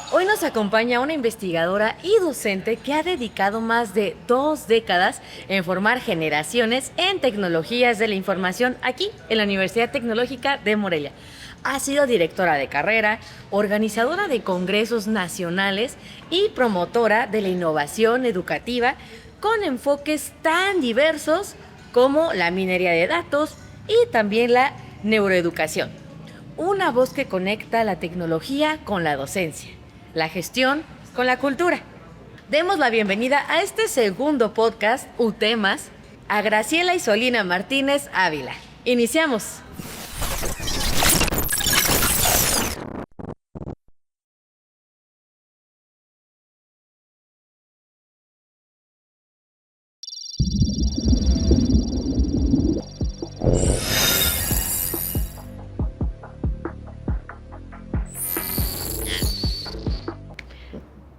Hoy nos acompaña una investigadora y docente que ha dedicado más de 2 décadas en formar generaciones en tecnologías de la información aquí en la Universidad Tecnológica de Morelia. Ha sido directora de carrera, organizadora de congresos nacionales y promotora de la innovación educativa con enfoques tan diversos como la minería de datos y también la neuroeducación. Una voz que conecta la tecnología con la docencia, la gestión con la cultura. Demos la bienvenida a este segundo podcast, UTemas, a Graciela Isolina Martínez Ávila. Iniciamos.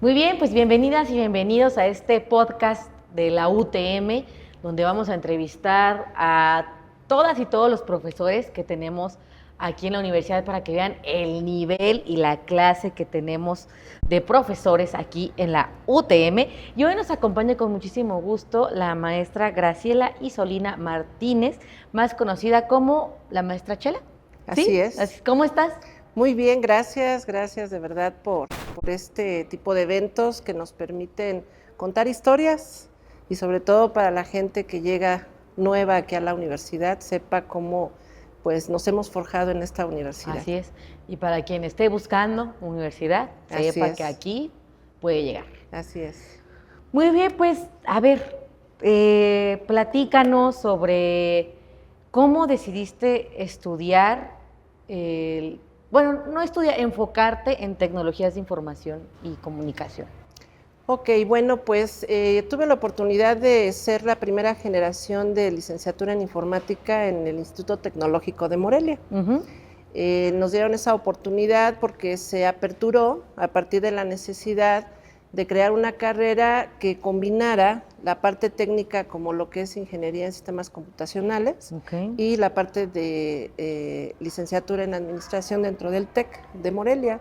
Muy bien, pues bienvenidas y bienvenidos a este podcast de la UTM, donde vamos a entrevistar a todas y todos los profesores que tenemos aquí en la universidad para que vean el nivel y la clase que tenemos de profesores aquí en la UTM. Y hoy nos acompaña con muchísimo gusto la maestra Graciela Isolina Martínez, más conocida como la maestra Chela. Así ¿Sí? es. ¿Cómo estás? Muy bien, gracias de verdad por este tipo de eventos que nos permiten contar historias y sobre todo para la gente que llega nueva aquí a la universidad, sepa cómo pues nos hemos forjado en esta universidad. Así es. Y para quien esté buscando universidad, Así sepa es. que aquí puede llegar. Así es. Muy bien, pues, a ver, platícanos sobre cómo decidiste estudiar, no estudiar, enfocarte en tecnologías de información y comunicación. Ok, bueno, pues tuve la oportunidad de ser la primera generación de licenciatura en informática en el Instituto Tecnológico de Morelia. Ujú. Nos dieron esa oportunidad porque se aperturó a partir de la necesidad de crear una carrera que combinara la parte técnica como lo que es ingeniería en sistemas computacionales Ok. y la parte de licenciatura en administración dentro del TEC de Morelia.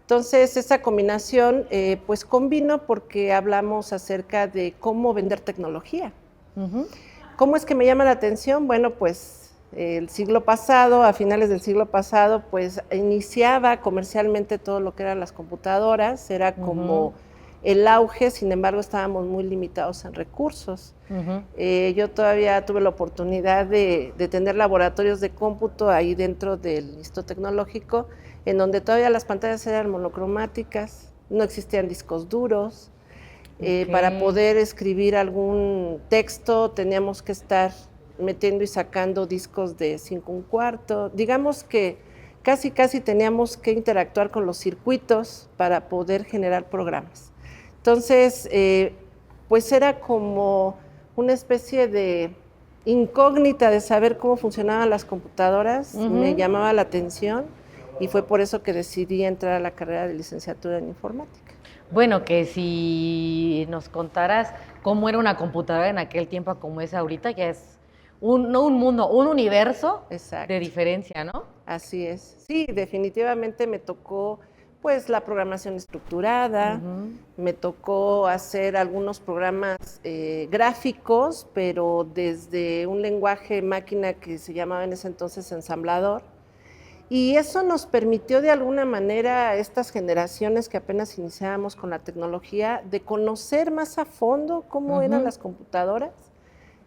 Entonces, esa combinación pues combinó porque hablamos acerca de cómo vender tecnología. Ujú. ¿Cómo es que me llama la atención? Bueno, pues el siglo pasado, a finales del siglo pasado, pues iniciaba comercialmente todo lo que eran las computadoras, era como el auge, sin embargo estábamos muy limitados en recursos. Ujú. Yo todavía tuve la oportunidad de tener laboratorios de cómputo ahí dentro del Instituto Tecnológico, en donde todavía las pantallas eran monocromáticas, no existían discos duros. Ok. Para poder escribir algún texto teníamos que estar metiendo y sacando discos de 5 1/4. Digamos que casi teníamos que interactuar con los circuitos para poder generar programas. Entonces, pues era como una especie de incógnita de saber cómo funcionaban las computadoras, me llamaba la atención y fue por eso que decidí entrar a la carrera de licenciatura en informática. Bueno, que si nos contaras cómo era una computadora en aquel tiempo como es ahorita, ya es no un mundo, un universo Exacto. de diferencia, ¿no? Así es. Sí, definitivamente me tocó pues la programación estructurada, me tocó hacer algunos programas gráficos, pero desde un lenguaje máquina que se llamaba en ese entonces ensamblador. Y eso nos permitió de alguna manera a estas generaciones que apenas iniciábamos con la tecnología de conocer más a fondo cómo eran las computadoras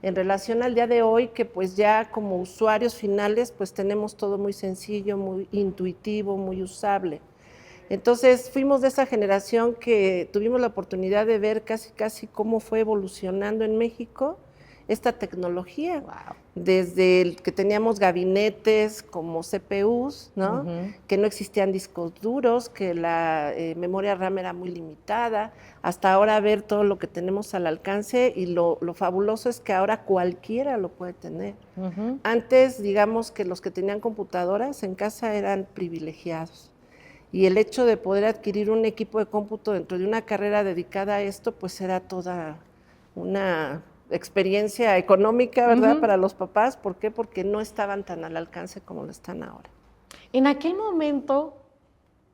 en relación al día de hoy, que pues ya como usuarios finales pues tenemos todo muy sencillo, muy intuitivo, muy usable. Entonces fuimos de esa generación que tuvimos la oportunidad de ver casi cómo fue evolucionando en México esta tecnología. Wow. Desde el que teníamos gabinetes como CPUs, ¿no? Que no existían discos duros, que la memoria RAM era muy limitada, hasta ahora ver todo lo que tenemos al alcance y lo fabuloso es que ahora cualquiera lo puede tener. Antes, digamos que los que tenían computadoras en casa eran privilegiados. Y el hecho de poder adquirir un equipo de cómputo dentro de una carrera dedicada a esto, pues era toda una experiencia económica, ¿verdad? Para los papás. ¿Por qué? Porque no estaban tan al alcance como lo están ahora. En aquel momento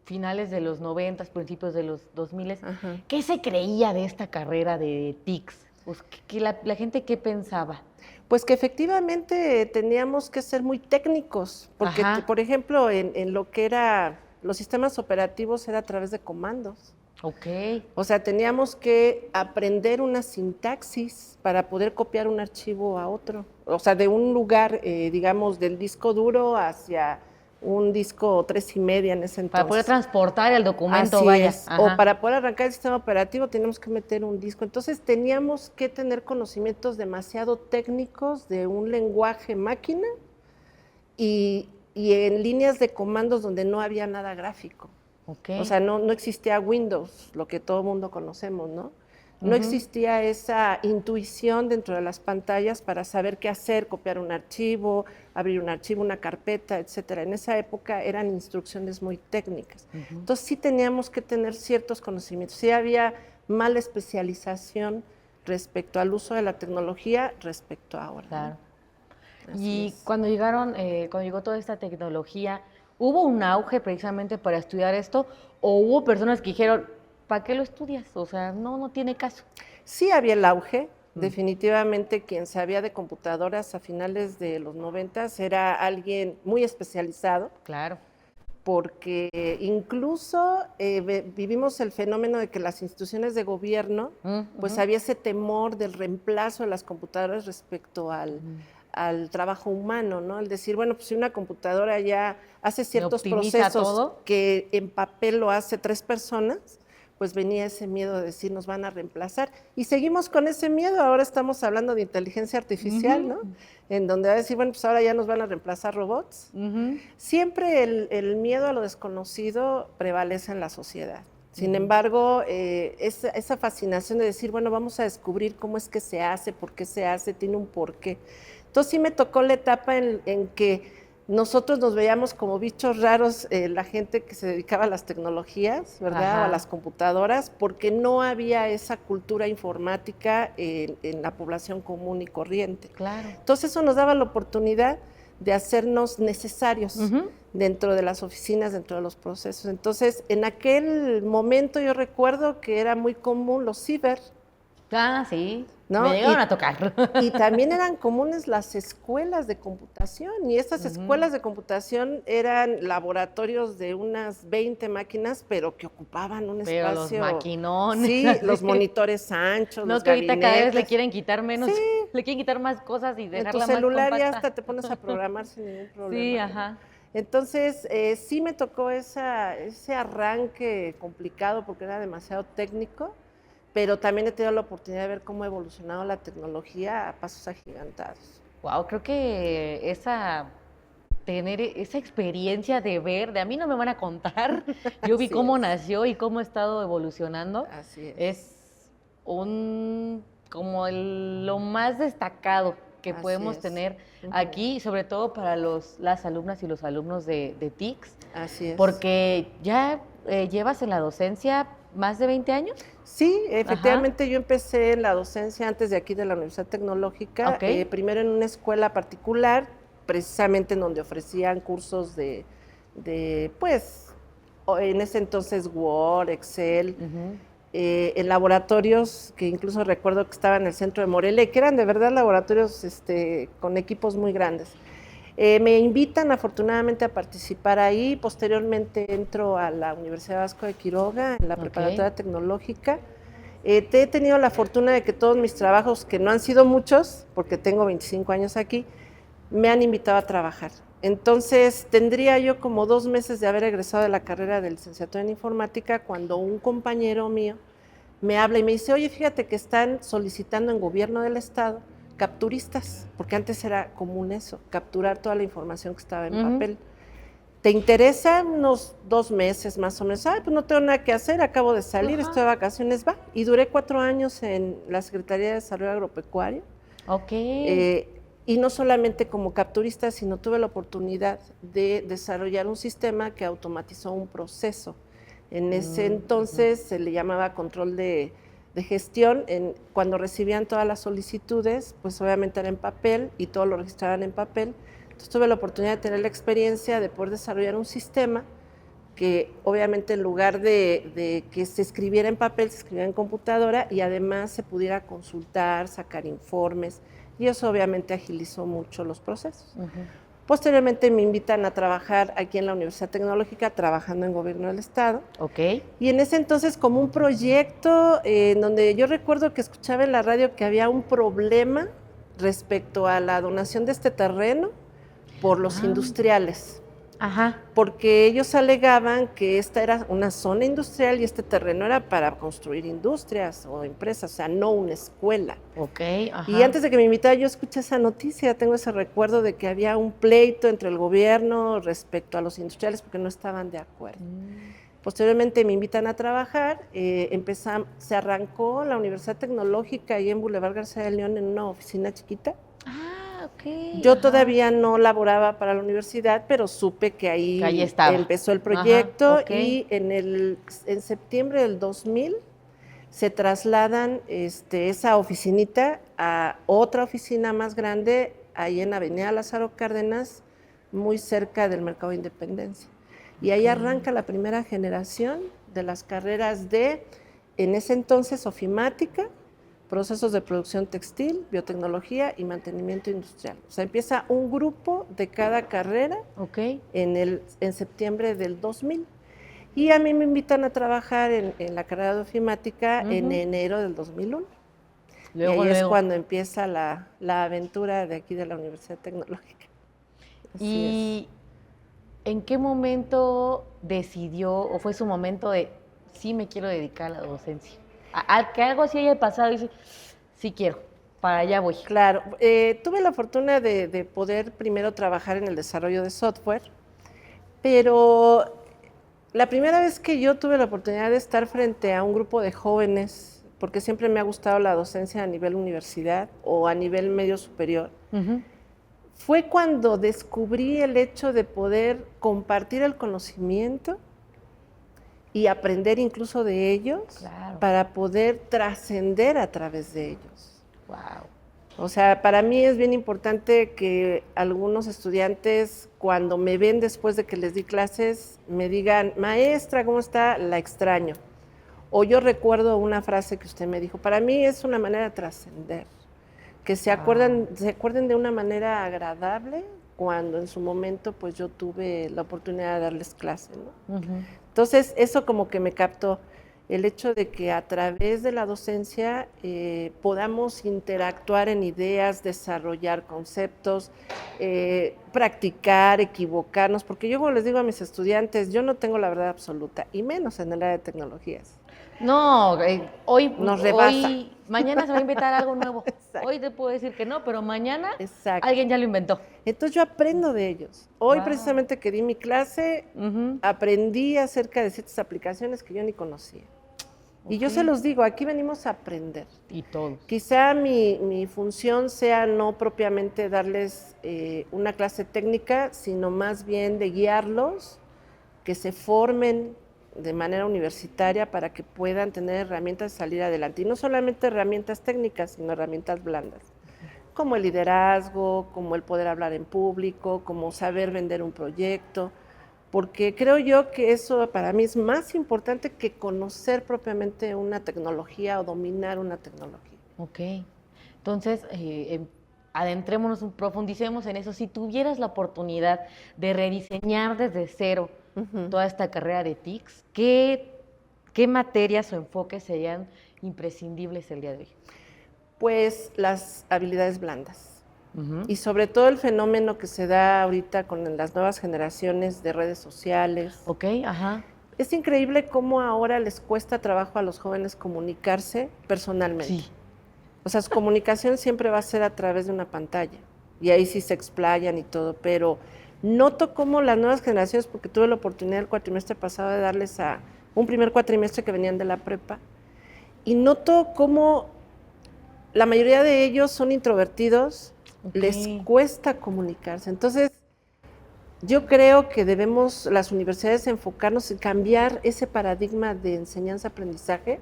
finales de los 90, principios de los 2000, Ajá. ¿qué se creía de esta carrera de TICS? Pues, la gente qué pensaba? Pues que efectivamente teníamos que ser muy técnicos, porque, Ajá. por ejemplo, en lo que era los sistemas operativos era a través de comandos. Ok. O sea, teníamos que aprender una sintaxis para poder copiar un archivo a otro. O sea, de un lugar, digamos, del disco duro hacia un disco 3.5 en ese entonces. Para poder transportar el documento, Así vaya. es. Ajá. O para poder arrancar el sistema operativo teníamos que meter un disco. Entonces teníamos que tener conocimientos demasiado técnicos de un lenguaje máquina y en líneas de comandos donde no había nada gráfico. Okay. O sea, no existía Windows, lo que todo mundo conocemos, ¿no? No existía esa intuición dentro de las pantallas para saber qué hacer, copiar un archivo, abrir un archivo, una carpeta, etcétera. En esa época eran instrucciones muy técnicas. Entonces sí teníamos que tener ciertos conocimientos. Sí había mala especialización respecto al uso de la tecnología respecto a ahora. Claro. Así Y es. cuando llegó toda esta tecnología, ¿hubo un auge precisamente para estudiar esto? ¿O hubo personas que dijeron, ¿para qué lo estudias? O sea, no tiene caso. Sí había el auge, definitivamente quien sabía de computadoras a finales de los 90 era alguien muy especializado, Claro. porque incluso vivimos el fenómeno de que las instituciones de gobierno, pues había ese temor del reemplazo de las computadoras respecto al trabajo humano, ¿no? El decir, bueno, pues si una computadora ya hace ciertos procesos todo, que en papel lo hace 3 personas, pues venía ese miedo de decir nos van a reemplazar. Y seguimos con ese miedo, ahora estamos hablando de inteligencia artificial, ¿no? En donde va a decir, bueno, pues ahora ya nos van a reemplazar robots. Siempre el miedo a lo desconocido prevalece en la sociedad. Sin embargo, esa fascinación de decir, bueno, vamos a descubrir cómo es que se hace, por qué se hace, tiene un porqué. Entonces sí me tocó la etapa en que nosotros nos veíamos como bichos raros, la gente que se dedicaba a las tecnologías, ¿verdad? Ajá. O a las computadoras, porque no había esa cultura informática en la población común y corriente. Claro. Entonces eso nos daba la oportunidad de hacernos necesarios dentro de las oficinas, dentro de los procesos. Entonces, en aquel momento yo recuerdo que era muy común los ciber. Ah, sí. ¿No? Me llegaron a tocar. Y también eran comunes las escuelas de computación, y estas escuelas de computación eran laboratorios de unas 20 máquinas, pero que ocupaban un Pero espacio. los maquinones. Sí, los monitores anchos, No, los que ahorita cada vez le gabinetes. quieren quitar menos, Sí. le quieren quitar más cosas y En dejarla tu más celular ya compacta. hasta te pones a programar sin ningún problema. Sí, ajá. Entonces, sí me tocó ese arranque complicado porque era demasiado técnico, pero también he tenido la oportunidad de ver cómo ha evolucionado la tecnología a pasos agigantados. Wow, creo que tener esa experiencia de ver, de a mí no me van a contar, yo vi Así cómo es. nació y cómo ha estado evolucionando. Así es. Es lo más destacado que Así podemos es. tener aquí, sobre todo para las alumnas y los alumnos de TICS, Así es. porque ya llevas en la docencia más de 20 años. Sí, efectivamente yo empecé en la docencia antes de aquí de la Universidad Tecnológica, Ok. Primero en una escuela particular, precisamente en donde ofrecían cursos de pues, en ese entonces Word, Excel, en laboratorios que incluso recuerdo que estaban en el centro de Morelia, y que eran de verdad laboratorios con equipos muy grandes. Me invitan afortunadamente a participar ahí, posteriormente entro a la Universidad Vasco de Quiroga, en la preparatoria tecnológica. He tenido la fortuna de que todos mis trabajos, que no han sido muchos, porque tengo 25 años aquí, me han invitado a trabajar. Entonces, tendría yo como 2 meses de haber egresado de la carrera de licenciatura en informática cuando un compañero mío me habla y me dice, oye, fíjate que están solicitando en gobierno del estado capturistas, porque antes era común eso, capturar toda la información que estaba en papel. ¿Te interesa? Unos 2 meses más o menos. Ay, pues no tengo nada que hacer, acabo de salir, estoy de vacaciones, va. Y duré 4 años en la Secretaría de Desarrollo Agropecuario. Ok. Y no solamente como capturista, sino tuve la oportunidad de desarrollar un sistema que automatizó un proceso. En ese entonces se le llamaba control de gestión. Cuando recibían todas las solicitudes, pues obviamente era en papel y todo lo registraban en papel. Entonces tuve la oportunidad de tener la experiencia de poder desarrollar un sistema que obviamente en lugar de que se escribiera en papel, se escribiera en computadora y además se pudiera consultar, sacar informes, y eso obviamente agilizó mucho los procesos. Posteriormente me invitan a trabajar aquí en la Universidad Tecnológica, trabajando en Gobierno del Estado. Y en ese entonces como un proyecto en donde yo recuerdo que escuchaba en la radio que había un problema respecto a la donación de este terreno por los industriales. Porque ellos alegaban que esta era una zona industrial y este terreno era para construir industrias o empresas, o sea, no una escuela. Y antes de que me invitara, yo escuché esa noticia, tengo ese recuerdo de que había un pleito entre el gobierno respecto a los industriales porque no estaban de acuerdo. Posteriormente me invitan a trabajar, se arrancó la Universidad Tecnológica ahí en Boulevard García de León en una oficina chiquita. Yo todavía no laboraba para la universidad, pero supe que ahí empezó el proyecto y en septiembre del 2000 se trasladan esa oficinita a otra oficina más grande ahí en Avenida Lázaro Cárdenas, muy cerca del Mercado de Independencia. Y ahí arranca la primera generación de las carreras en ese entonces, ofimática, procesos de producción textil, biotecnología y mantenimiento industrial. O sea, empieza un grupo de cada carrera en septiembre del 2000. Y a mí me invitan a trabajar en la carrera de ofimática en enero del 2001. Y ahí es cuando empieza la aventura de aquí de la Universidad Tecnológica. ¿Y en qué momento decidió o fue su momento de sí me quiero dedicar a la docencia? Que algo así haya pasado y dice, sí quiero, para allá voy. Claro, tuve la fortuna de poder primero trabajar en el desarrollo de software, pero la primera vez que yo tuve la oportunidad de estar frente a un grupo de jóvenes, porque siempre me ha gustado la docencia a nivel universidad o a nivel medio superior, fue cuando descubrí el hecho de poder compartir el conocimiento y aprender incluso de ellos para poder trascender a través de ellos. O sea, para mí es bien importante que algunos estudiantes, cuando me ven después de que les di clases, me digan, maestra, ¿cómo está? La extraño. O yo recuerdo una frase que usted me dijo, para mí es una manera de trascender, que se acuerden de una manera agradable cuando en su momento pues yo tuve la oportunidad de darles clase, ¿no? Entonces, eso como que me captó, el hecho de que a través de la docencia podamos interactuar en ideas, desarrollar conceptos, practicar, equivocarnos, porque yo como les digo a mis estudiantes, yo no tengo la verdad absoluta, y menos en el área de tecnologías. No, hoy nos rebasa. Mañana se va a inventar algo nuevo. Hoy te puedo decir que no, pero mañana alguien ya lo inventó. Entonces yo aprendo de ellos. Hoy precisamente que di mi clase, aprendí acerca de ciertas aplicaciones que yo ni conocía. Y yo se los digo, aquí venimos a aprender. Y todos. Quizá mi función sea no propiamente darles una clase técnica, sino más bien de guiarlos, que se formen de manera universitaria para que puedan tener herramientas de salir adelante. Y no solamente herramientas técnicas, sino herramientas blandas, como el liderazgo, como el poder hablar en público, como saber vender un proyecto, porque creo yo que eso para mí es más importante que conocer propiamente una tecnología o dominar una tecnología. Entonces, adentrémonos, profundicemos en eso. Si tuvieras la oportunidad de rediseñar desde cero toda esta carrera de TICS, ¿qué materias o enfoques serían imprescindibles el día de hoy? Pues las habilidades blandas. Y sobre todo el fenómeno que se da ahorita con las nuevas generaciones de redes sociales. Es increíble cómo ahora les cuesta trabajo a los jóvenes comunicarse personalmente. O sea, su comunicación siempre va a ser a través de una pantalla. Y ahí sí se explayan y todo, pero noto cómo las nuevas generaciones, porque tuve la oportunidad el cuatrimestre pasado de darles a un primer cuatrimestre que venían de la prepa, y noto cómo la mayoría de ellos son introvertidos, les cuesta comunicarse. Entonces, yo creo que debemos, las universidades, enfocarnos en cambiar ese paradigma de enseñanza-aprendizaje,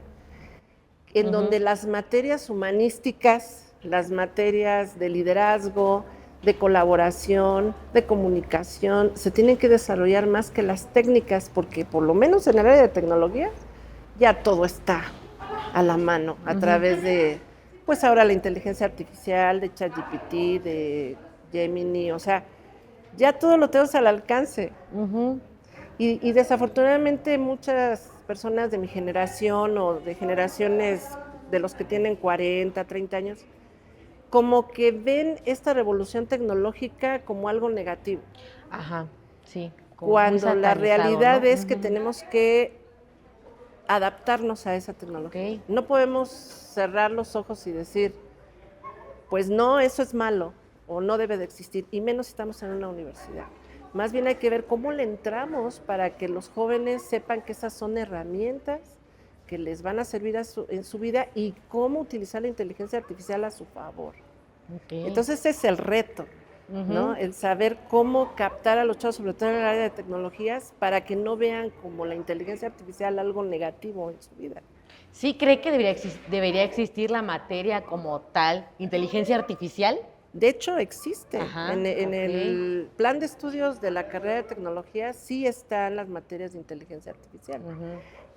en donde las materias humanísticas, las materias de liderazgo, de colaboración, de comunicación, se tienen que desarrollar más que las técnicas, porque por lo menos en el área de tecnología ya todo está a la mano a través de, pues ahora la inteligencia artificial, de ChatGPT, de Gemini, o sea, ya todo lo tenemos al alcance. Y desafortunadamente muchas personas de mi generación o de generaciones de los que tienen 40, 30 años, como que ven esta revolución tecnológica como algo negativo. Ajá, sí. Cuando la realidad, ¿no?, es que tenemos que adaptarnos a esa tecnología. No podemos cerrar los ojos y decir, pues no, eso es malo o no debe de existir, y menos si estamos en una universidad. Más bien hay que ver cómo le entramos para que los jóvenes sepan que esas son herramientas que les van a servir en su vida y cómo utilizar la inteligencia artificial a su favor. Entonces ese es el reto, ¿no? El saber cómo captar a los chavos, sobre todo en el área de tecnologías, para que no vean como la inteligencia artificial algo negativo en su vida. ¿Sí cree que debería existir la materia como tal, inteligencia artificial? De hecho, existe. En el plan de estudios de la carrera de tecnología sí están las materias de inteligencia artificial.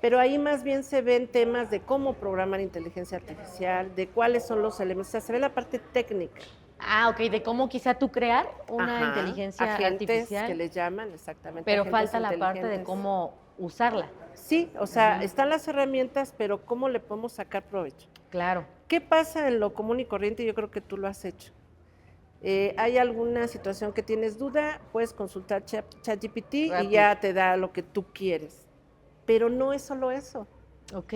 Pero ahí más bien se ven temas de cómo programar inteligencia artificial, de cuáles son los elementos, o sea, se ve la parte técnica. Ah, ok, de cómo quizá tú crear una inteligencia artificial. Que les llaman, exactamente. Pero falta la parte de cómo usarla. Sí, o sea, están las herramientas, pero ¿cómo le podemos sacar provecho? Claro. ¿Qué pasa en lo común y corriente? Yo creo que tú lo has hecho. Hay alguna situación que tienes duda, puedes consultar ChatGPT y ya te da lo que tú quieres. Pero no es solo eso. Ok.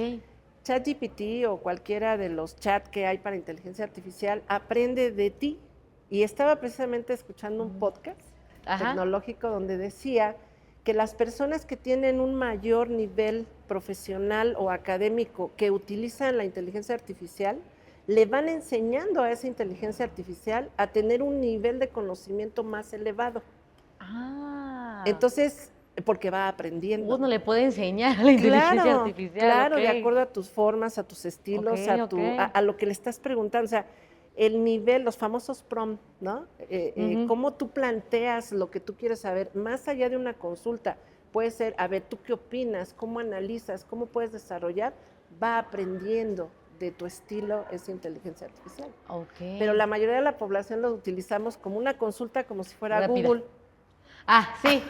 ChatGPT o cualquiera de los chats que hay para inteligencia artificial aprende de ti. Y estaba precisamente escuchando un podcast tecnológico donde decía que las personas que tienen un mayor nivel profesional o académico que utilizan la inteligencia artificial, le van enseñando a esa inteligencia artificial a tener un nivel de conocimiento más elevado. Entonces, porque va aprendiendo. Uno le puede enseñar a la inteligencia artificial. Claro, de acuerdo a tus formas, a tus estilos, a lo que le estás preguntando. O sea, el nivel, los famosos prompts, ¿no? Cómo tú planteas lo que tú quieres saber, más allá de una consulta. Puede ser, a ver, ¿tú qué opinas? ¿Cómo analizas? ¿Cómo puedes desarrollar? Va aprendiendo de tu estilo esa inteligencia artificial. Pero la mayoría de la población lo utilizamos como una consulta, como si fuera Google. Sí,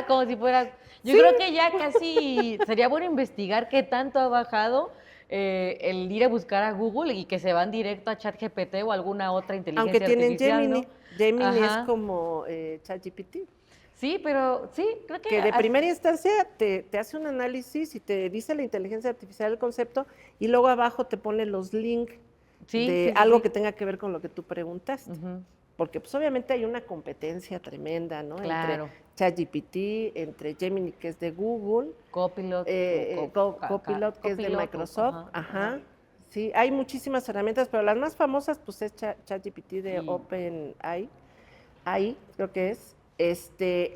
como si fuera. Yo creo que ya casi sería bueno investigar qué tanto ha bajado el ir a buscar a Google y que se van directo a ChatGPT o alguna otra inteligencia artificial. Aunque tienen Gemini. ¿No? Gemini es como ChatGPT. Sí, pero sí, creo que de primera instancia te hace un análisis y te dice la inteligencia artificial el concepto y luego abajo te pone los links de algo que tenga que ver con lo que tú preguntaste. Porque pues obviamente hay una competencia tremenda, ¿no? Claro. Entre ChatGPT, entre Gemini, que es de Google, Copilot, Copilot, que es de Microsoft. Sí, hay muchísimas herramientas, pero las más famosas pues es ChatGPT de OpenAI, creo que es.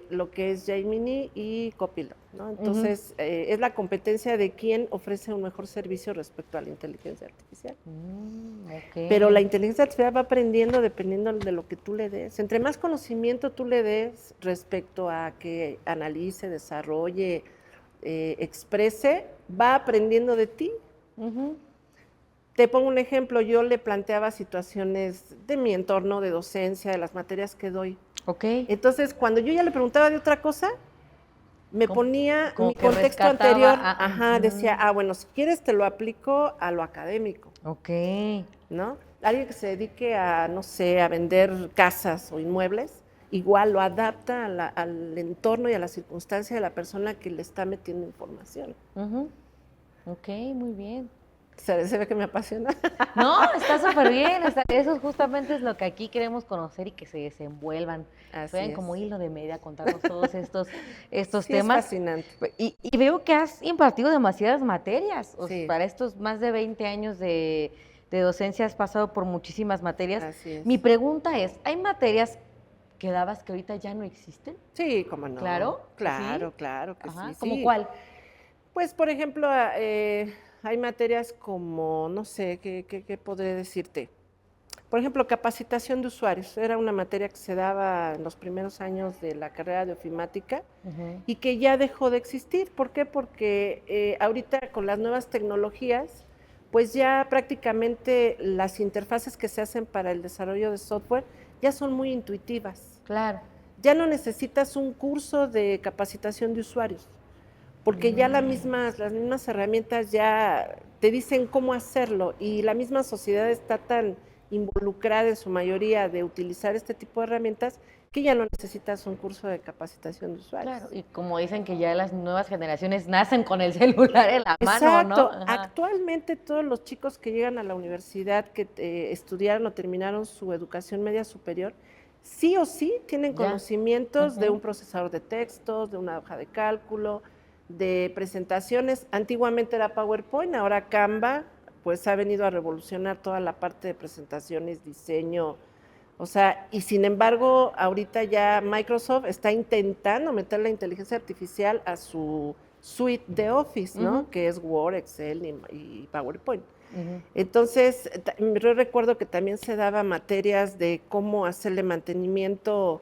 Lo que es Gemini y Copilot, ¿no? Entonces, es la competencia de quién ofrece un mejor servicio respecto a la inteligencia artificial. Pero la inteligencia artificial va aprendiendo dependiendo de lo que tú le des. Entre más conocimiento tú le des respecto a que analice, desarrolle, exprese, va aprendiendo de ti. Te pongo un ejemplo, yo le planteaba situaciones de mi entorno, de docencia, de las materias que doy. Entonces, cuando yo ya le preguntaba de otra cosa, me ponía mi contexto anterior. Decía, bueno, si quieres te lo aplico a lo académico. ¿No? Alguien que se dedique a, no sé, a vender casas o inmuebles, igual lo adapta al entorno y a la circunstancia de la persona que le está metiendo información. Muy bien. Se ve que me apasiona. No, está súper bien. Eso justamente es lo que aquí queremos conocer y que se desenvuelvan. Vean como hilo de media contarnos todos estos temas. Es fascinante. Y veo que has impartido demasiadas materias. Para estos más de 20 años de docencia has pasado por muchísimas materias. Así es. Mi pregunta es, ¿hay materias que dabas que ahorita ya no existen? Sí, cómo no. Claro. Claro que sí. ¿Cómo cuál? Pues, por ejemplo, hay materias como, no sé, ¿qué podré decirte? Por ejemplo, capacitación de usuarios. Era una materia que se daba en los primeros años de la carrera de ofimática y que ya dejó de existir. ¿Por qué? Porque ahorita con las nuevas tecnologías, pues ya prácticamente las interfaces que se hacen para el desarrollo de software ya son muy intuitivas. Claro. Ya no necesitas un curso de capacitación de usuarios, porque ya las mismas herramientas ya te dicen cómo hacerlo y la misma sociedad está tan involucrada en su mayoría de utilizar este tipo de herramientas que ya no necesitas un curso de capacitación de usuarios. Claro, y como dicen que ya las nuevas generaciones nacen con el celular en la mano, Exacto. ¿no? Actualmente todos los chicos que llegan a la universidad, que estudiaron o terminaron su educación media superior, sí o sí tienen conocimientos de un procesador de textos, de una hoja de cálculo, de presentaciones. Antiguamente era PowerPoint, ahora Canva, pues ha venido a revolucionar toda la parte de presentaciones, diseño. O sea, y sin embargo, ahorita ya Microsoft está intentando meter la inteligencia artificial a su suite de Office, ¿no? Que es Word, Excel y PowerPoint. Entonces, yo recuerdo que también se daba materias de cómo hacerle mantenimiento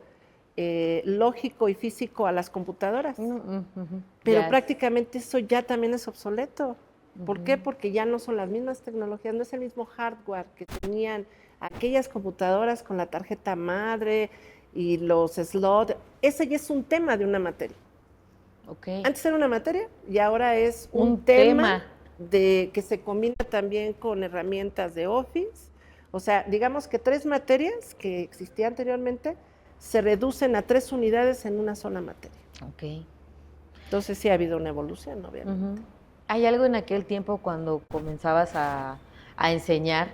lógico y físico a las computadoras. Pero prácticamente eso ya también es obsoleto. ¿Por qué? Porque ya no son las mismas tecnologías, no es el mismo hardware que tenían aquellas computadoras con la tarjeta madre y los slots. Ese ya es un tema de una materia. Antes era una materia y ahora es un tema de que se combina también con herramientas de Office. O sea, digamos que 3 materias que existían anteriormente se reducen a 3 unidades en una sola materia. Entonces sí ha habido una evolución, obviamente. ¿Hay algo en aquel tiempo cuando comenzabas a enseñar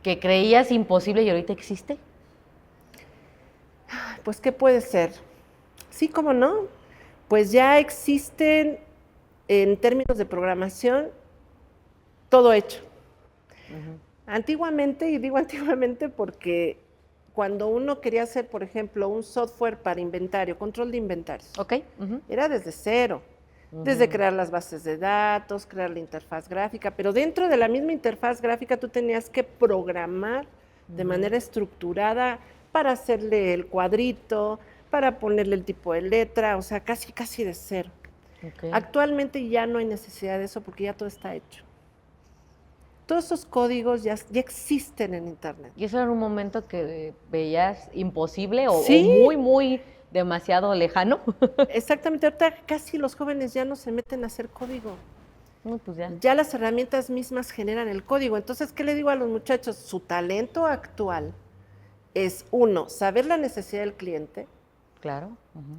que creías imposible y ahorita existe? Pues, ¿qué puede ser? Sí, ¿cómo no? Pues ya existen, en términos de programación, todo hecho. Antiguamente, y digo antiguamente porque cuando uno quería hacer, por ejemplo, un software para inventario, control de inventarios, era desde cero. Desde crear las bases de datos, crear la interfaz gráfica, pero dentro de la misma interfaz gráfica tú tenías que programar de manera estructurada para hacerle el cuadrito, para ponerle el tipo de letra, o sea, casi de cero. Actualmente ya no hay necesidad de eso porque ya todo está hecho. Todos esos códigos ya existen en Internet. ¿Y eso era un momento que veías imposible o Sí. muy demasiado lejano? Exactamente, ahorita casi los jóvenes ya no se meten a hacer código. Pues ya. Ya las herramientas mismas generan el código. Entonces, ¿qué le digo a los muchachos? Su talento actual es, 1, saber la necesidad del cliente, claro,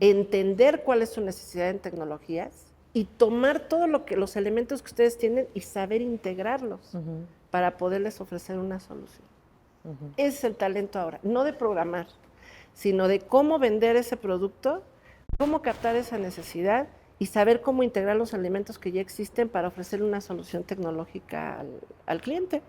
entender cuál es su necesidad en tecnologías y tomar todos los elementos que ustedes tienen y saber integrarlos para poderles ofrecer una solución. Ese es el talento ahora, no de programar, sino de cómo vender ese producto, cómo captar esa necesidad y saber cómo integrar los elementos que ya existen para ofrecer una solución tecnológica al cliente.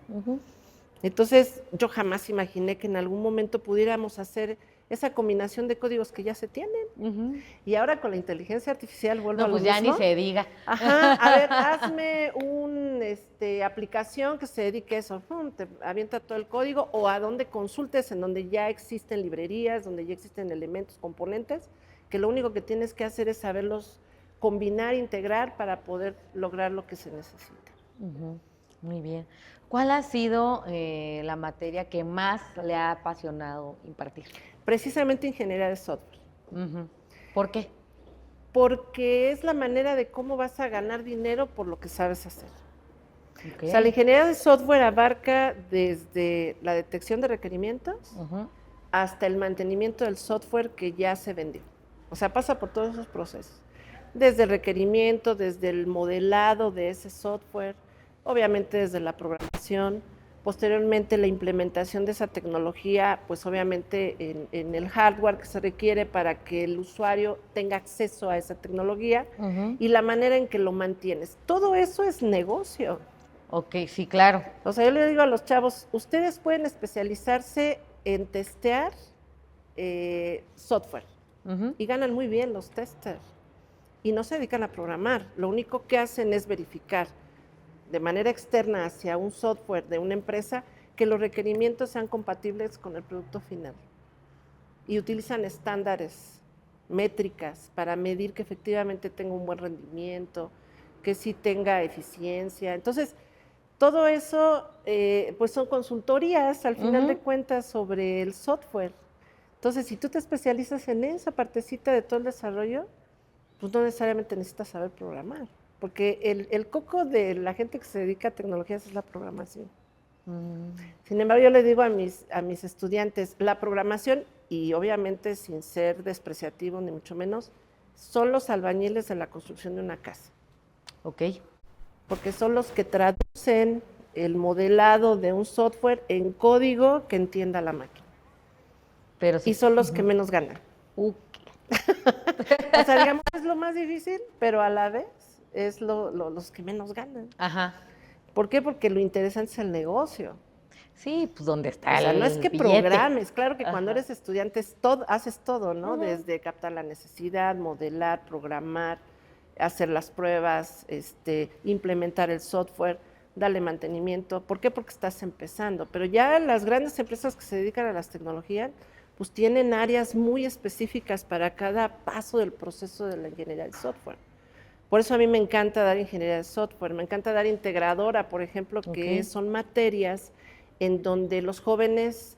Entonces, yo jamás imaginé que en algún momento pudiéramos hacer esa combinación de códigos que ya se tienen. Y ahora con la inteligencia artificial vuelvo a lo mismo. Ya ni se diga. A ver, hazme una aplicación que se dedique a eso. Te avienta todo el código o a donde consultes, en donde ya existen librerías, donde ya existen elementos, componentes, que lo único que tienes que hacer es saberlos combinar, integrar para poder lograr lo que se necesita. Muy bien. ¿Cuál ha sido la materia que más le ha apasionado impartir? Precisamente ingeniería de software. ¿Por qué? Porque es la manera de cómo vas a ganar dinero por lo que sabes hacer. O sea, la ingeniería de software abarca desde la detección de requerimientos hasta el mantenimiento del software que ya se vendió. O sea, pasa por todos esos procesos. Desde el requerimiento, desde el modelado de ese software, obviamente desde la programación, posteriormente la implementación de esa tecnología, pues obviamente en el hardware que se requiere para que el usuario tenga acceso a esa tecnología y la manera en que lo mantienes. Todo eso es negocio. Sí, claro. O sea, yo le digo a los chavos, ustedes pueden especializarse en testear software y ganan muy bien los testers y no se dedican a programar, lo único que hacen es verificar de manera externa hacia un software de una empresa que los requerimientos sean compatibles con el producto final. Y utilizan estándares, métricas, para medir que efectivamente tenga un buen rendimiento, que sí tenga eficiencia. Entonces, todo eso, pues son consultorías, al final de cuentas, sobre el software. Entonces, si tú te especializas en esa partecita de todo el desarrollo, pues no necesariamente necesitas saber programar, porque el coco de la gente que se dedica a tecnologías es la programación. Sin embargo, yo le digo a mis estudiantes, la programación, y obviamente sin ser despreciativo ni mucho menos, son los albañiles de la construcción de una casa. Ok. Porque son los que traducen el modelado de un software en código que entienda la máquina. Pero sí. Y son los que menos ganan. O sea, digamos, es lo más difícil, pero a la vez es los que menos ganan. Ajá. ¿Por qué? Porque lo interesante es el negocio. Sí, pues ¿dónde está O sea, el no es que billete? programes, claro que cuando Ajá. eres estudiante haces todo, ¿no? Desde captar la necesidad, modelar, programar, hacer las pruebas, implementar el software, darle mantenimiento. ¿Por qué? Porque estás empezando. Pero ya las grandes empresas que se dedican a las tecnologías, pues tienen áreas muy específicas para cada paso del proceso de la ingeniería del software. Por eso a mí me encanta dar ingeniería de software, me encanta dar integradora, por ejemplo, que son materias en donde los jóvenes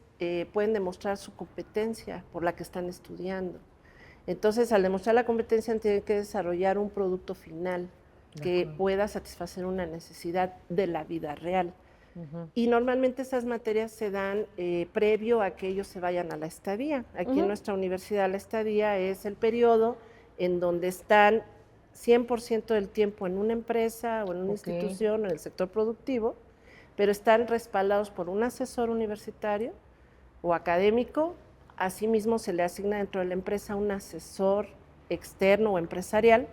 pueden demostrar su competencia por la que están estudiando. Entonces, al demostrar la competencia, tienen que desarrollar un producto final que pueda satisfacer una necesidad de la vida real. Y normalmente esas materias se dan previo a que ellos se vayan a la estadía. Aquí en nuestra universidad la estadía es el periodo en donde están 100% del tiempo en una empresa o en una institución o en el sector productivo, pero están respaldados por un asesor universitario o académico. Asimismo, se le asigna dentro de la empresa un asesor externo o empresarial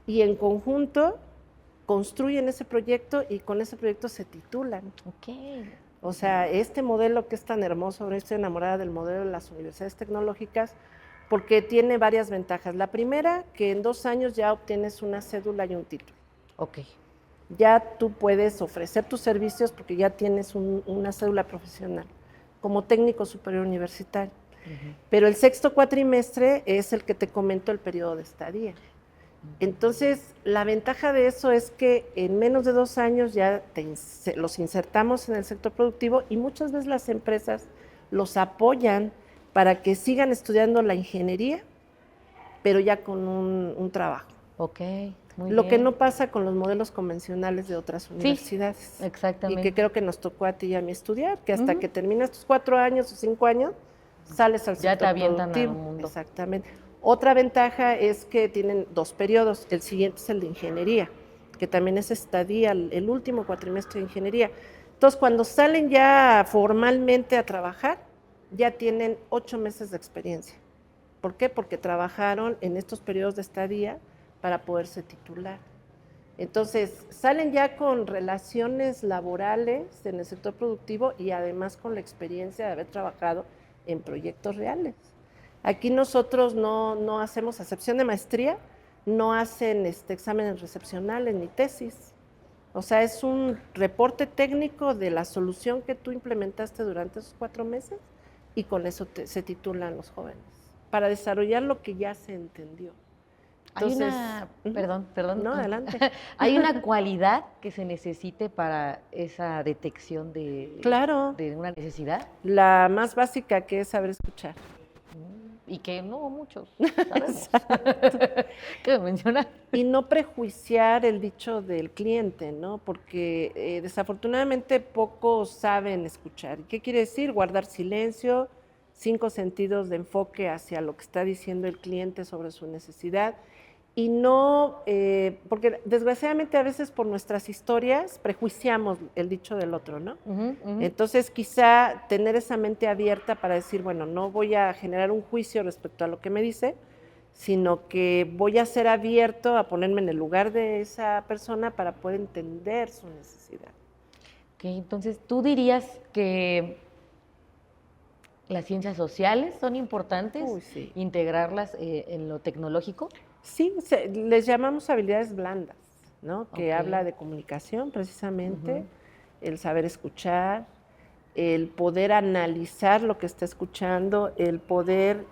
y en conjunto construyen ese proyecto y con ese proyecto se titulan. O sea, este modelo que es tan hermoso, ahora estoy enamorada del modelo de las universidades tecnológicas porque tiene varias ventajas. La primera, que en 2 años ya obtienes una cédula y un título. Ya tú puedes ofrecer tus servicios porque ya tienes una cédula profesional como técnico superior universitario. Pero el sexto cuatrimestre es el que te comento, el periodo de estadía. Entonces, la ventaja de eso es que en menos de 2 años ya los insertamos en el sector productivo y muchas veces las empresas los apoyan para que sigan estudiando la ingeniería, pero ya con un trabajo. Muy Lo bien. que no pasa con los modelos convencionales de otras universidades. Exactamente. Y que creo que nos tocó a ti y a mí estudiar, que hasta que terminas tus 4 años o 5 años, sales al sector ya te avientan productivo. al mundo. Exactamente. Otra ventaja es que tienen 2 periodos. El siguiente es el de ingeniería, que también es estadía, el último cuatrimestre de ingeniería. Entonces, cuando salen ya formalmente a trabajar, ya tienen 8 meses de experiencia. ¿Por qué? Porque trabajaron en estos periodos de estadía para poderse titular. Entonces, salen ya con relaciones laborales en el sector productivo y además con la experiencia de haber trabajado en proyectos reales. Aquí nosotros no hacemos, a excepción de maestría, no hacen exámenes recepcionales ni tesis. O sea, es un reporte técnico de la solución que tú implementaste durante esos 4 meses y con eso se titulan los jóvenes, para desarrollar lo que ya se entendió. Entonces, perdón. No, adelante. ¿Hay una cualidad que se necesite para esa detección de una necesidad? La más básica, que es saber escuchar. Y que no muchos sabemos. ¿Qué mencionar? Y no prejuiciar el dicho del cliente, ¿no? Porque desafortunadamente pocos saben escuchar. ¿Qué quiere decir? Guardar silencio, 5 sentidos de enfoque hacia lo que está diciendo el cliente sobre su necesidad. Y no, porque desgraciadamente a veces por nuestras historias prejuiciamos el dicho del otro, ¿no? Entonces quizá tener esa mente abierta para decir, bueno, no voy a generar un juicio respecto a lo que me dice, sino que voy a ser abierto a ponerme en el lugar de esa persona para poder entender su necesidad. Entonces, ¿tú dirías que las ciencias sociales son importantes? Sí. ¿Integrarlas en lo tecnológico? Sí, les llamamos habilidades blandas, ¿no? Que habla de comunicación precisamente, el saber escuchar, el poder analizar lo que está escuchando, el poder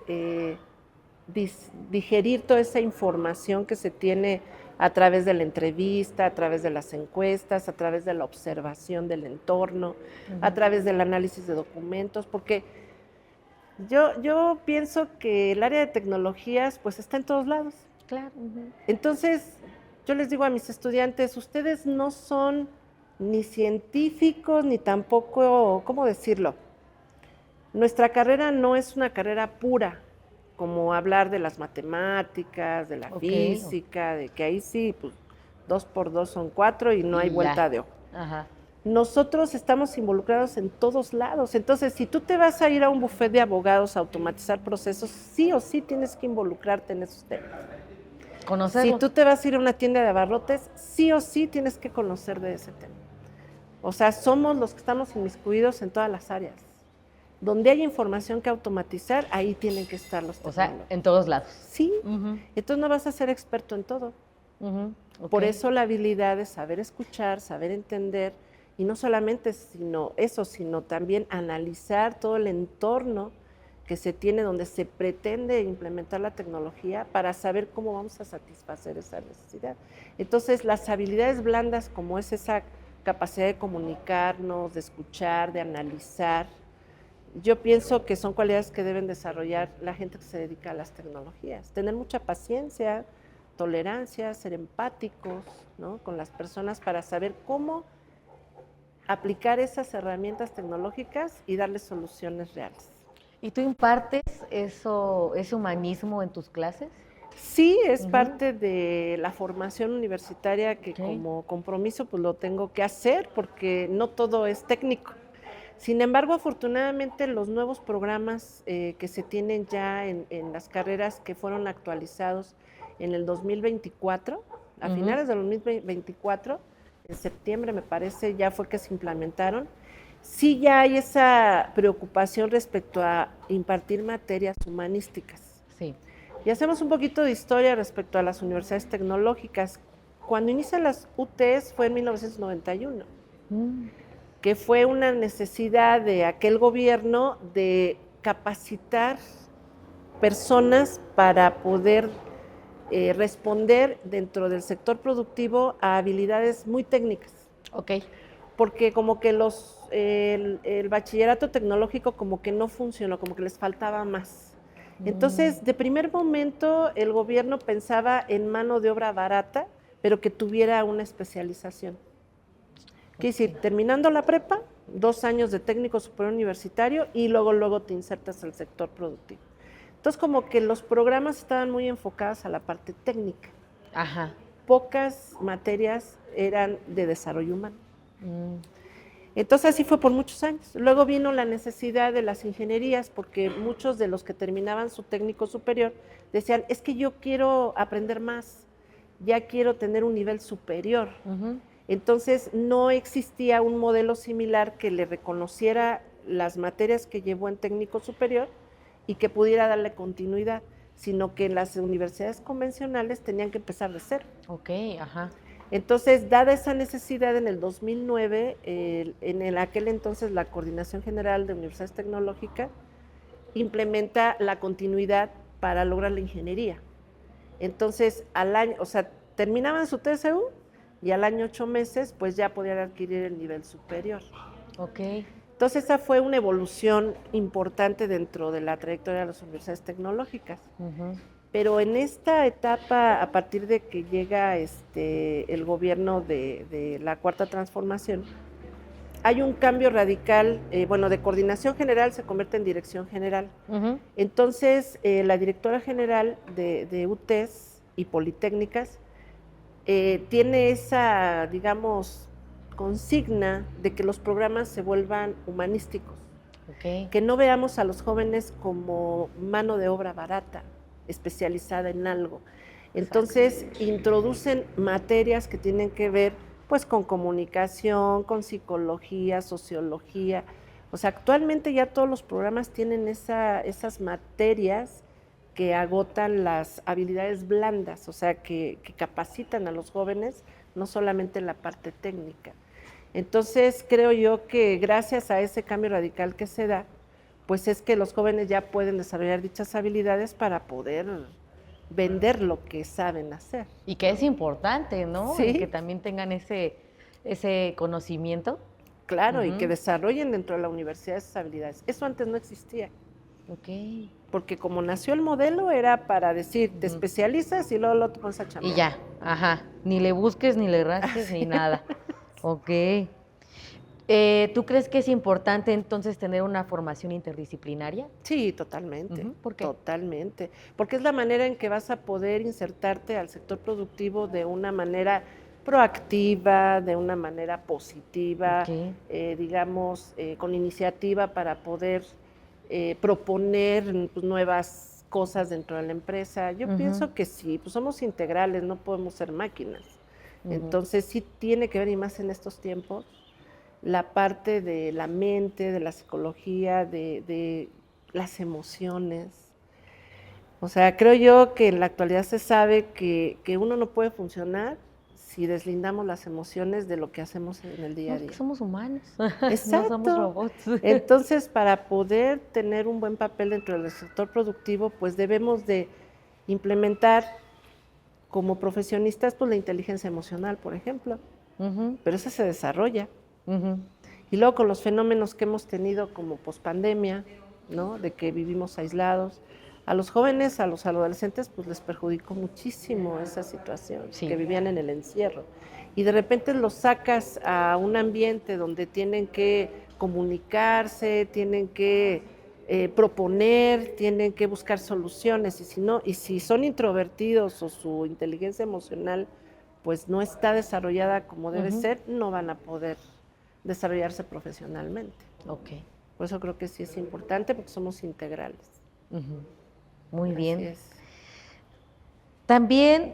digerir toda esa información que se tiene a través de la entrevista, a través de las encuestas, a través de la observación del entorno, a través del análisis de documentos, porque yo pienso que el área de tecnologías pues está en todos lados. Claro. Entonces, yo les digo a mis estudiantes, ustedes no son ni científicos, ni tampoco, ¿cómo decirlo? Nuestra carrera no es una carrera pura, como hablar de las matemáticas, de la física, de que ahí sí, pues 2 por 2 son 4 y no hay vuelta de hoja. Ajá. Nosotros estamos involucrados en todos lados. Entonces, si tú te vas a ir a un bufete de abogados a automatizar procesos, sí o sí tienes que involucrarte en esos temas. Conocerlo. Si tú te vas a ir a una tienda de abarrotes, sí o sí tienes que conocer de ese tema. O sea, somos los que estamos inmiscuidos en todas las áreas. Donde hay información que automatizar, ahí tienen que estar los tecnólogos. O sea, en todos lados. Sí, entonces no vas a ser experto en todo. Por eso la habilidad de saber escuchar, saber entender, y no solamente sino también analizar todo el entorno que se tiene donde se pretende implementar la tecnología para saber cómo vamos a satisfacer esa necesidad. Entonces, las habilidades blandas como es esa capacidad de comunicarnos, de escuchar, de analizar, yo pienso que son cualidades que deben desarrollar la gente que se dedica a las tecnologías. Tener mucha paciencia, tolerancia, ser empáticos, ¿no?, con las personas para saber cómo aplicar esas herramientas tecnológicas y darles soluciones reales. ¿Y tú impartes ese humanismo en tus clases? Sí, es parte de la formación universitaria que como compromiso pues lo tengo que hacer porque no todo es técnico. Sin embargo, afortunadamente los nuevos programas que se tienen ya en las carreras que fueron actualizados en el 2024, a finales del 2024, en septiembre me parece, ya fue que se implementaron, sí ya hay esa preocupación respecto a impartir materias humanísticas. Sí. Y hacemos un poquito de historia respecto a las universidades tecnológicas. Cuando inician las UTs fue en 1991, que fue una necesidad de aquel gobierno de capacitar personas para poder responder dentro del sector productivo a habilidades muy técnicas. Porque como que el bachillerato tecnológico como que no funcionó, como que les faltaba más. Entonces, de primer momento, el gobierno pensaba en mano de obra barata, pero que tuviera una especialización. Quiere decir, terminando la prepa, 2 años de técnico superior universitario y luego te insertas al sector productivo. Entonces, como que los programas estaban muy enfocados a la parte técnica. Pocas materias eran de desarrollo humano. Entonces así fue por muchos años. Luego vino la necesidad de las ingenierías porque muchos de los que terminaban su técnico superior decían, es que yo quiero aprender más, ya quiero tener un nivel superior. Entonces no existía un modelo similar que le reconociera las materias que llevó en técnico superior y que pudiera darle continuidad, sino que las universidades convencionales tenían que empezar de cero. Entonces, dada esa necesidad, en el 2009, en aquel entonces la Coordinación General de Universidades Tecnológicas implementa la continuidad para lograr la ingeniería. Entonces, al año, o sea, terminaban su TSU y al año 8 meses, pues ya podían adquirir el nivel superior. Entonces, esa fue una evolución importante dentro de la trayectoria de las universidades tecnológicas. Pero en esta etapa, a partir de que llega el gobierno de la Cuarta Transformación, hay un cambio radical, de coordinación general se convierte en dirección general. Entonces, la directora general de UTES y Politécnicas tiene esa, digamos, consigna de que los programas se vuelvan humanísticos, que no veamos a los jóvenes como mano de obra barata, especializada en algo. Entonces, introducen materias que tienen que ver pues con comunicación, con psicología, sociología. O sea, actualmente ya todos los programas tienen esas materias que agotan las habilidades blandas, o sea, que capacitan a los jóvenes, no solamente en la parte técnica. Entonces, creo yo que gracias a ese cambio radical que se da, pues es que los jóvenes ya pueden desarrollar dichas habilidades para poder vender lo que saben hacer. Y que es importante, ¿no? El que Sí, también tengan ese conocimiento. claro, y que desarrollen dentro de la universidad esas habilidades. Eso antes no existía, Ok. porque como nació el modelo era para decir, te especializas y luego lo pones a Y chambear. ya, ajá. Ni le busques, ni le rasques, ni nada. Ok. ¿Tú crees que es importante entonces tener una formación interdisciplinaria? Sí, totalmente, ¿Por qué? totalmente, porque es la manera en que vas a poder insertarte al sector productivo de una manera proactiva, de una manera positiva, Ok. digamos, con iniciativa para poder proponer pues, nuevas cosas dentro de la empresa. Yo Ujú, pienso que sí, pues somos integrales, no podemos ser máquinas. ujú. Entonces sí tiene que ver, y más en estos tiempos, la parte de la mente, de la psicología, de las emociones. O sea, creo yo que en la actualidad se sabe que uno no puede funcionar si deslindamos las emociones de lo que hacemos en el día No, a es que día. somos humanos, no somos Exacto. robots. Entonces, para poder tener un buen papel dentro del sector productivo, pues debemos de implementar como profesionistas pues la inteligencia emocional, por ejemplo, Ujú, pero esa se desarrolla. ujú. Y luego con los fenómenos que hemos tenido como pospandemia, ¿no? De que vivimos aislados, a los jóvenes, a los adolescentes, pues les perjudicó muchísimo esa situación, que Sí. vivían en el encierro. Y de repente los sacas a un ambiente donde tienen que comunicarse, tienen que proponer, tienen que buscar soluciones, y si no, y si son introvertidos o su inteligencia emocional pues no está desarrollada como debe Ujú. ser, no van a poder desarrollarse profesionalmente. Ok. Por eso creo que sí es importante porque somos integrales. Ujú. Muy Así bien. es. También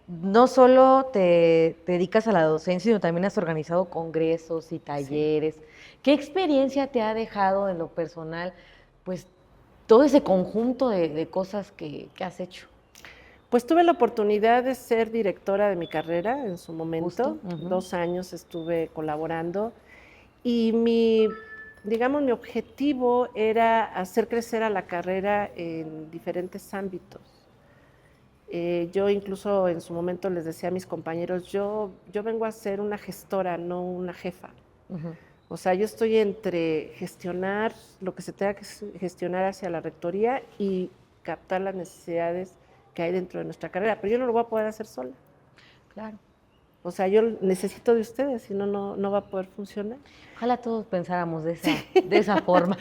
no solo te dedicas a la docencia, sino también has organizado congresos y Sí. talleres. ¿Qué experiencia te ha dejado en lo personal, pues, todo ese conjunto de cosas que has hecho? Pues tuve la oportunidad de ser directora de mi carrera en su Justo. momento. Ujú. 2 años estuve colaborando y digamos, mi objetivo era hacer crecer a la carrera en diferentes ámbitos. Yo incluso en su momento les decía a mis compañeros, yo vengo a ser una gestora, no una jefa. Ujú. O sea, yo estoy entre gestionar lo que se tenga que gestionar hacia la rectoría y captar las necesidades que hay dentro de nuestra carrera, pero yo no lo voy a poder hacer sola. Claro. O sea, yo necesito de ustedes, si no, no va a poder funcionar. Ojalá todos pensáramos de Sí. esa forma.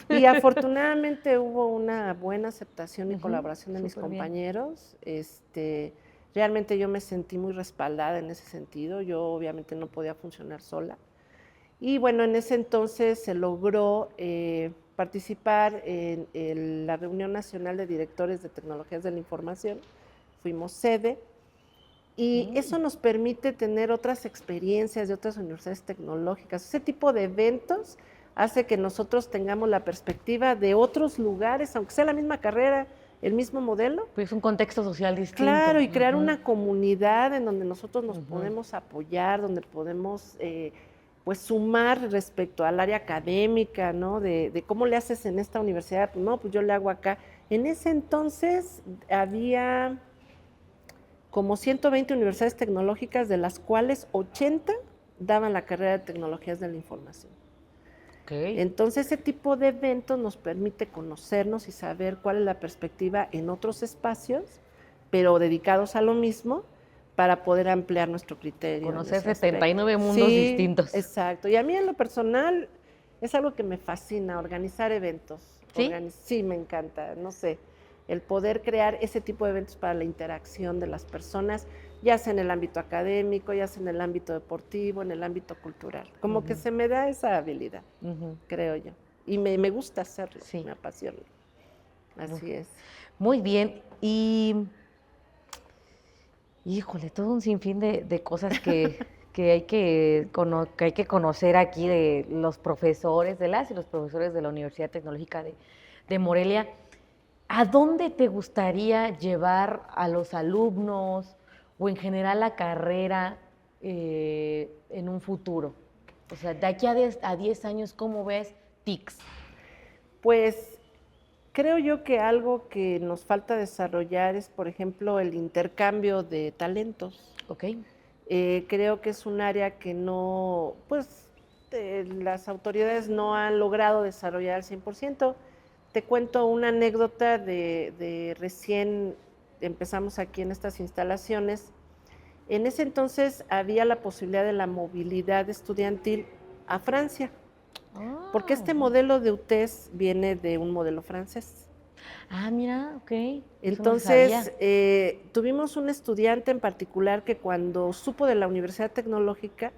Y afortunadamente hubo una buena aceptación y Ujú. colaboración de mis Súper bien. compañeros. Realmente yo me sentí muy respaldada en ese sentido. Yo obviamente no podía funcionar sola. Y bueno, en ese entonces se logró participar en la Reunión Nacional de Directores de Tecnologías de la Información. Fuimos sede y eso nos permite tener otras experiencias de otras universidades tecnológicas. Ese tipo de eventos hace que nosotros tengamos la perspectiva de otros lugares, aunque sea la misma carrera, el mismo modelo. Pues un contexto social distinto. Claro, y crear Ujú, una comunidad en donde nosotros nos ujú. podemos apoyar, donde podemos pues sumar respecto al área académica, ¿no? De cómo le haces en esta universidad, no, pues yo le hago acá. En ese entonces había como 120 universidades tecnológicas, de las cuales 80 daban la carrera de tecnologías de la información. Ok. Entonces, ese tipo de eventos nos permite conocernos y saber cuál es la perspectiva en otros espacios, pero dedicados a lo mismo, para poder ampliar nuestro criterio en Conocer ese 79 aspecto. mundos Sí, distintos. exacto. Y a mí en lo personal es algo que me fascina, organizar eventos. ¿Sí? Sí, me encanta, no sé, el poder crear ese tipo de eventos para la interacción de las personas, ya sea en el ámbito académico, ya sea en el ámbito deportivo, en el ámbito cultural. Como que Ujú, se me da esa habilidad, ujú. creo yo. Y me gusta hacerlo, Sí. me apasiona. Muy, Así es. muy bien. Y, híjole, todo un sinfín de cosas que hay que conocer aquí de los profesores, de las y los profesores de la Universidad Tecnológica de Morelia. ¿A dónde te gustaría llevar a los alumnos o en general la carrera en un futuro? O sea, de aquí a 10 años, ¿cómo ves TICS? Pues creo yo que algo que nos falta desarrollar es, por ejemplo, el intercambio de talentos. Ok. Creo que es un área que no, pues, las autoridades no han logrado desarrollar al 100%. Te cuento una anécdota de recién empezamos aquí en estas instalaciones. En ese entonces había la posibilidad de la movilidad estudiantil a Francia, porque este modelo de UTES viene de un modelo francés. Ah, mira, ok. Eso no se Entonces, sabía. tuvimos un estudiante en particular que cuando supo de la Universidad Tecnológica,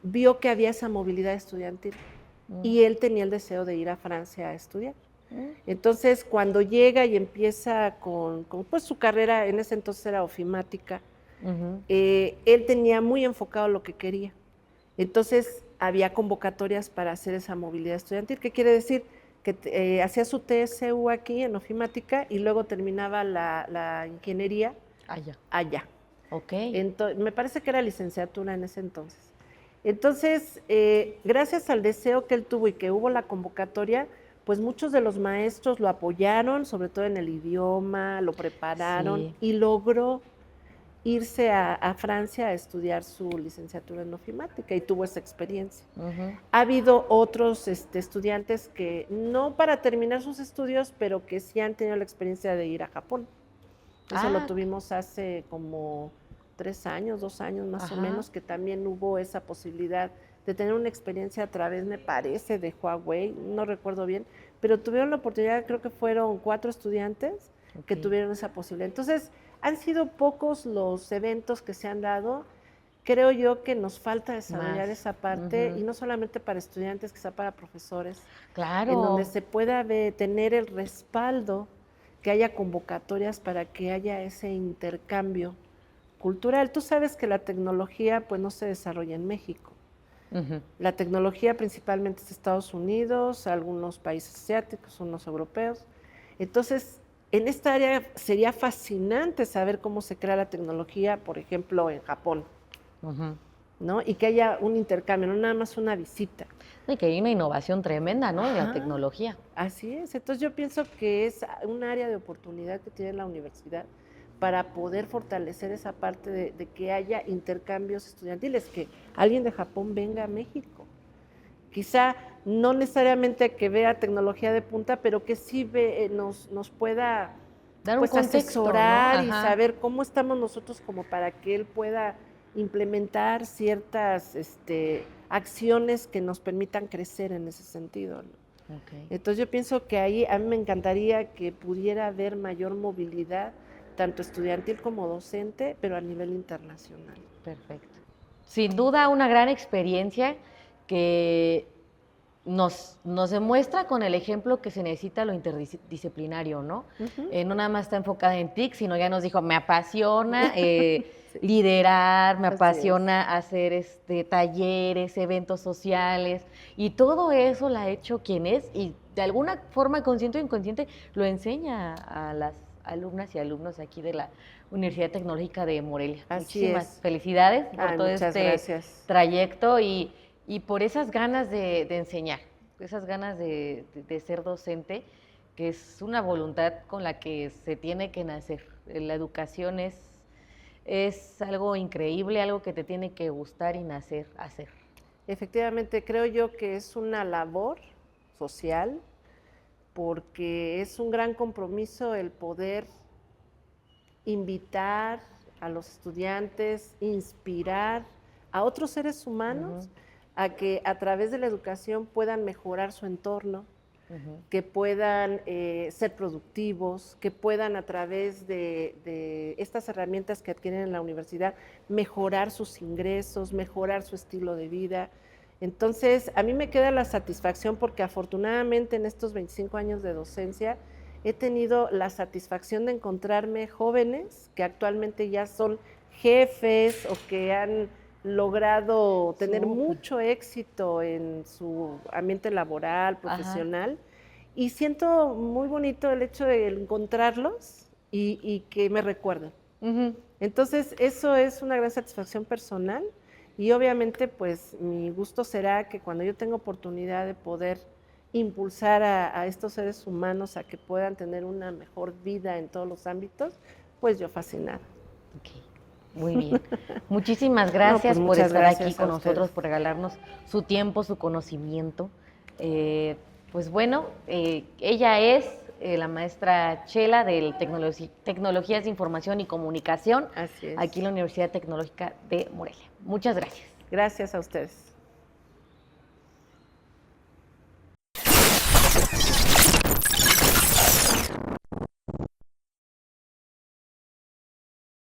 vio que había esa movilidad estudiantil y él tenía el deseo de ir a Francia a estudiar. Entonces, cuando llega y empieza con pues, su carrera, en ese entonces era ofimática, él tenía muy enfocado lo que quería. Entonces, había convocatorias para hacer esa movilidad estudiantil. ¿Qué quiere decir? Que hacía su TSU aquí en ofimática y luego terminaba la ingeniería allá. Ok. Me parece que era licenciatura en ese entonces. Entonces, gracias al deseo que él tuvo y que hubo la convocatoria, pues muchos de los maestros lo apoyaron, sobre todo en el idioma, lo prepararon y logró irse a Francia a estudiar su licenciatura en ofimática y tuvo esa experiencia. Ha habido otros estudiantes que no para terminar sus estudios, pero que sí han tenido la experiencia de ir a Japón. Eso lo tuvimos hace como 3 años, 2 años más o menos, que también hubo esa posibilidad de tener una experiencia a través, me parece, de Huawei, no recuerdo bien, pero tuvieron la oportunidad, creo que fueron 4 estudiantes que tuvieron esa posibilidad. Entonces, han sido pocos los eventos que se han dado. Creo yo que nos falta desarrollar esa parte, y no solamente para estudiantes, que sea para profesores, Claro. en donde se pueda tener el respaldo, que haya convocatorias para que haya ese intercambio cultural. Tú sabes que la tecnología pues no se desarrolla en México. La tecnología principalmente es de Estados Unidos, algunos países asiáticos, unos europeos. Entonces, en esta área sería fascinante saber cómo se crea la tecnología, por ejemplo, en Japón, ¿no? Y que haya un intercambio, no nada más una visita. Y que hay una innovación tremenda, ¿no? De la tecnología. Así es. Entonces yo pienso que es un área de oportunidad que tiene la universidad para poder fortalecer esa parte de que haya intercambios estudiantiles, que alguien de Japón venga a México. Quizá no necesariamente que vea tecnología de punta, pero que sí nos pueda dar un contexto, asesorar, ¿no? Y Ajá. saber cómo estamos nosotros como para que él pueda implementar ciertas acciones que nos permitan crecer en ese sentido, ¿no? Okay. Entonces yo pienso que ahí a mí me encantaría que pudiera haber mayor movilidad, tanto estudiantil como docente, pero a nivel internacional. Perfecto. Sin duda una gran experiencia que nos demuestra con el ejemplo que se necesita lo interdisciplinario, ¿no? No nada más está enfocada en TIC, sino ya nos dijo, me apasiona sí. Liderar, me apasiona hacer talleres, eventos sociales, y todo eso la ha hecho quien es, y de alguna forma, consciente o inconsciente, lo enseña a las alumnas y alumnos aquí de la Universidad Tecnológica de Morelia. Muchísimas felicidades por todo trayecto y por esas ganas de enseñar, esas ganas de ser docente, que es una voluntad con la que se tiene que nacer. La educación es algo increíble, algo que te tiene que gustar y nacer hacer. Efectivamente, creo yo que es una labor social, porque es un gran compromiso el poder invitar a los estudiantes, inspirar a otros seres humanos a que a través de la educación puedan mejorar su entorno, que puedan ser productivos, que puedan a través de estas herramientas que adquieren en la universidad mejorar sus ingresos, mejorar su estilo de vida. Entonces, a mí me queda la satisfacción porque afortunadamente en estos 25 años de docencia he tenido la satisfacción de encontrarme jóvenes que actualmente ya son jefes o que han logrado tener mucho éxito en su ambiente laboral, profesional. Y siento muy bonito el hecho de encontrarlos y que me recuerden. Entonces, eso es una gran satisfacción personal Y obviamente, pues mi gusto será que cuando yo tenga oportunidad de poder impulsar a estos seres humanos a que puedan tener una mejor vida en todos los ámbitos, pues yo fascinada. Okay. Muy bien. Muchísimas gracias No, pues por estar gracias aquí con nosotros, ustedes. por regalarnos su tiempo, su conocimiento. Pues bueno, ella es la maestra Chela de Tecnologías de Información y Comunicación, Así es. aquí en la Universidad Tecnológica de Morelia. Muchas gracias. Gracias a ustedes.